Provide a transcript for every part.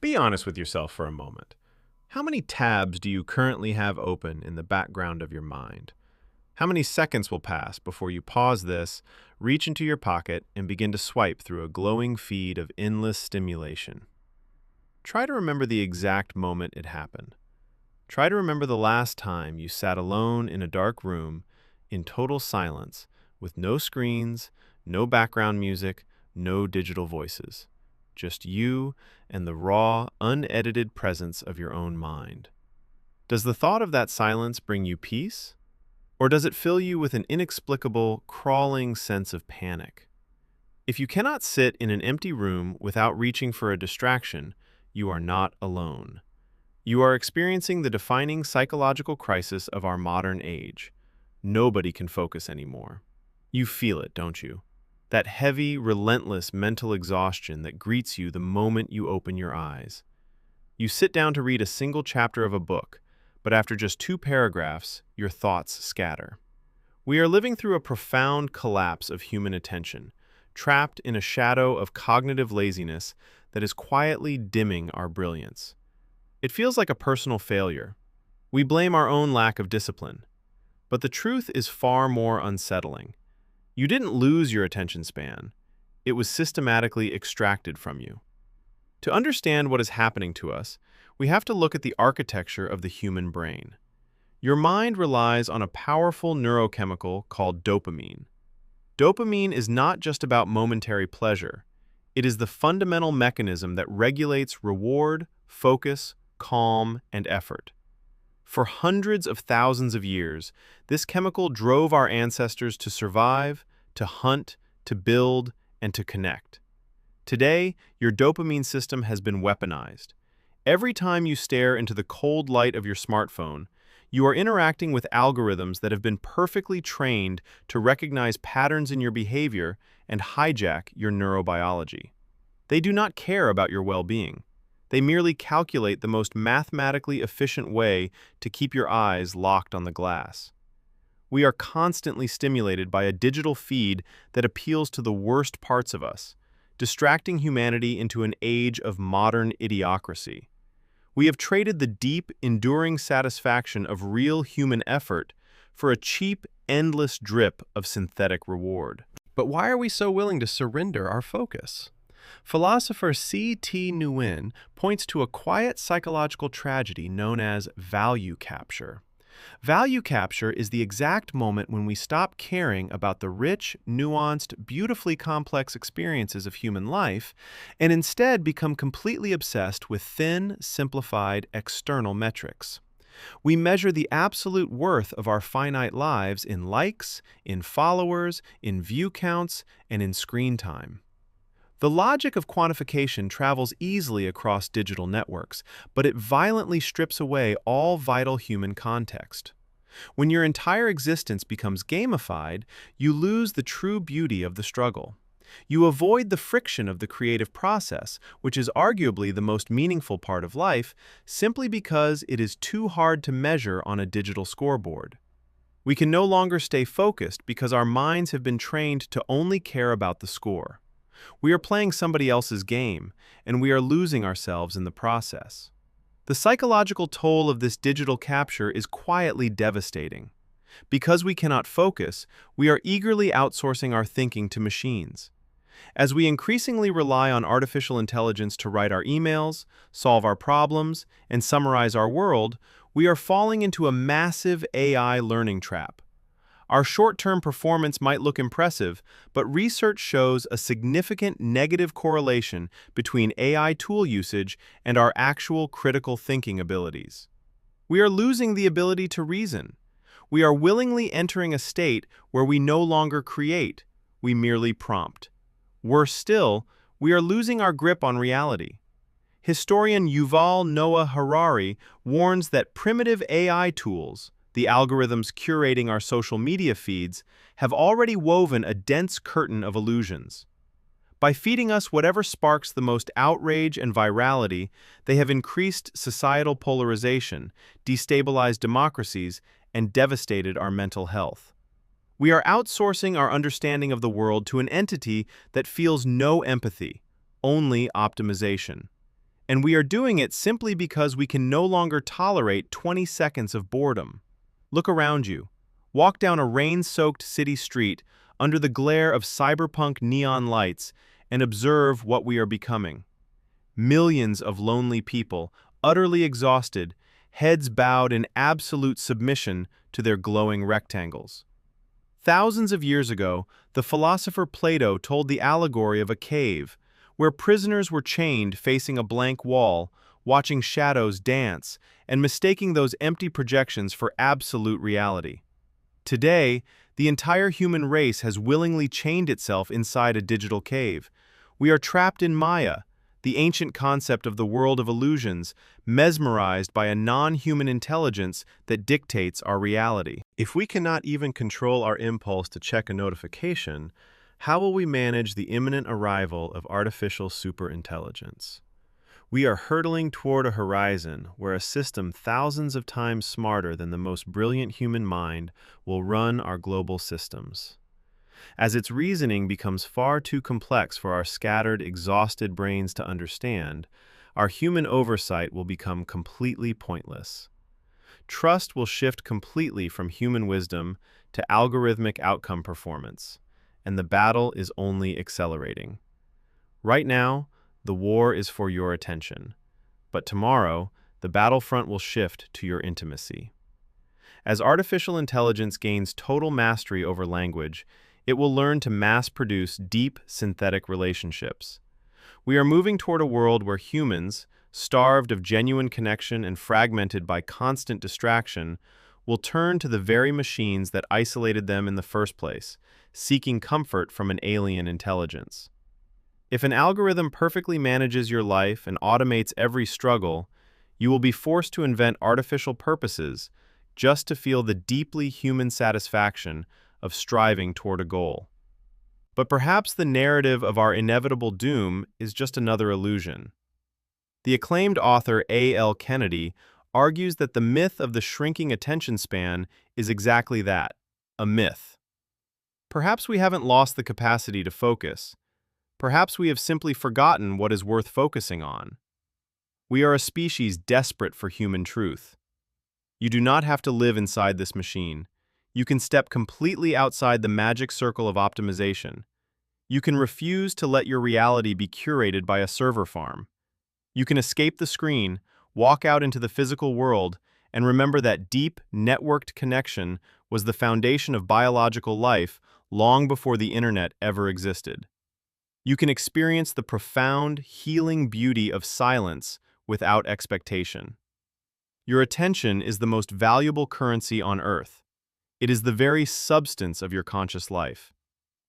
Be honest with yourself for a moment. How many tabs do you currently have open in the background of your mind? How many seconds will pass before you pause this, reach into your pocket, and begin to swipe through a glowing feed of endless stimulation? Try to remember the exact moment it happened. Try to remember the last time you sat alone in a dark room, in total silence, with no screens, no background music, no digital voices. Just you and the raw, unedited presence of your own mind. Does the thought of that silence bring you peace? Or does it fill you with an inexplicable, crawling sense of panic? If you cannot sit in an empty room without reaching for a distraction, you are not alone. You are experiencing the defining psychological crisis of our modern age. Nobody can focus anymore. You feel it, don't you? That heavy, relentless mental exhaustion that greets you the moment you open your eyes. You sit down to read a single chapter of a book, but after just 2 paragraphs, your thoughts scatter. We are living through a profound collapse of human attention, trapped in a shadow of cognitive laziness that is quietly dimming our brilliance. It feels like a personal failure. We blame our own lack of discipline. But the truth is far more unsettling. You didn't lose your attention span. It was systematically extracted from you. To understand what is happening to us, we have to look at the architecture of the human brain. Your mind relies on a powerful neurochemical called dopamine. Dopamine is not just about momentary pleasure. It is the fundamental mechanism that regulates reward, focus, calm, and effort. For hundreds of thousands of years, this chemical drove our ancestors to survive, to hunt, to build, and to connect. Today, your dopamine system has been weaponized. Every time you stare into the cold light of your smartphone, you are interacting with algorithms that have been perfectly trained to recognize patterns in your behavior and hijack your neurobiology. They do not care about your well-being. They merely calculate the most mathematically efficient way to keep your eyes locked on the glass. We are constantly stimulated by a digital feed that appeals to the worst parts of us, distracting humanity into an age of modern idiocracy. We have traded the deep, enduring satisfaction of real human effort for a cheap, endless drip of synthetic reward. But why are we so willing to surrender our focus? Philosopher C.T. Nguyen points to a quiet psychological tragedy known as value capture. Value capture is the exact moment when we stop caring about the rich, nuanced, beautifully complex experiences of human life and instead become completely obsessed with thin, simplified, external metrics. We measure the absolute worth of our finite lives in likes, in followers, in view counts, and in screen time. The logic of quantification travels easily across digital networks, but it violently strips away all vital human context. When your entire existence becomes gamified, you lose the true beauty of the struggle. You avoid the friction of the creative process, which is arguably the most meaningful part of life, simply because it is too hard to measure on a digital scoreboard. We can no longer stay focused because our minds have been trained to only care about the score. We are playing somebody else's game, and we are losing ourselves in the process. The psychological toll of this digital capture is quietly devastating. Because we cannot focus, we are eagerly outsourcing our thinking to machines. As we increasingly rely on artificial intelligence to write our emails, solve our problems, and summarize our world, we are falling into a massive AI learning trap. Our short-term performance might look impressive, but research shows a significant negative correlation between AI tool usage and our actual critical thinking abilities. We are losing the ability to reason. We are willingly entering a state where we no longer create, we merely prompt. Worse still, we are losing our grip on reality. Historian Yuval Noah Harari warns that primitive AI tools, the algorithms curating our social media feeds, have already woven a dense curtain of illusions. By feeding us whatever sparks the most outrage and virality, they have increased societal polarization, destabilized democracies, and devastated our mental health. We are outsourcing our understanding of the world to an entity that feels no empathy, only optimization. And we are doing it simply because we can no longer tolerate 20 seconds of boredom. Look around you. Walk down a rain-soaked city street under the glare of cyberpunk neon lights and observe what we are becoming. Millions of lonely people, utterly exhausted, heads bowed in absolute submission to their glowing rectangles. Thousands of years ago, the philosopher Plato told the allegory of a cave, where prisoners were chained facing a blank wall, watching shadows dance, and mistaking those empty projections for absolute reality. Today, the entire human race has willingly chained itself inside a digital cave. We are trapped in Maya, the ancient concept of the world of illusions, mesmerized by a non-human intelligence that dictates our reality. If we cannot even control our impulse to check a notification, how will we manage the imminent arrival of artificial superintelligence? We are hurtling toward a horizon where a system thousands of times smarter than the most brilliant human mind will run our global systems. As its reasoning becomes far too complex for our scattered, exhausted brains to understand, our human oversight will become completely pointless. Trust will shift completely from human wisdom to algorithmic outcome performance, and the battle is only accelerating. Right now, the war is for your attention, but tomorrow, the battlefront will shift to your intimacy. As artificial intelligence gains total mastery over language, it will learn to mass-produce deep synthetic relationships. We are moving toward a world where humans, starved of genuine connection and fragmented by constant distraction, will turn to the very machines that isolated them in the first place, seeking comfort from an alien intelligence. If an algorithm perfectly manages your life and automates every struggle, you will be forced to invent artificial purposes just to feel the deeply human satisfaction of striving toward a goal. But perhaps the narrative of our inevitable doom is just another illusion. The acclaimed author A.L. Kennedy argues that the myth of the shrinking attention span is exactly that, a myth. Perhaps we haven't lost the capacity to focus. Perhaps we have simply forgotten what is worth focusing on. We are a species desperate for human truth. You do not have to live inside this machine. You can step completely outside the magic circle of optimization. You can refuse to let your reality be curated by a server farm. You can escape the screen, walk out into the physical world, and remember that deep, networked connection was the foundation of biological life long before the internet ever existed. You can experience the profound, healing beauty of silence without expectation. Your attention is the most valuable currency on Earth. It is the very substance of your conscious life.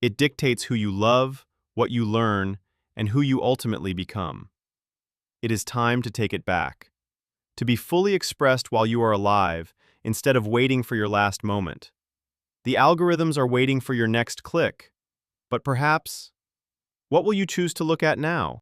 It dictates who you love, what you learn, and who you ultimately become. It is time to take it back. To be fully expressed while you are alive, instead of waiting for your last moment. The algorithms are waiting for your next click. But perhaps, what will you choose to look at now?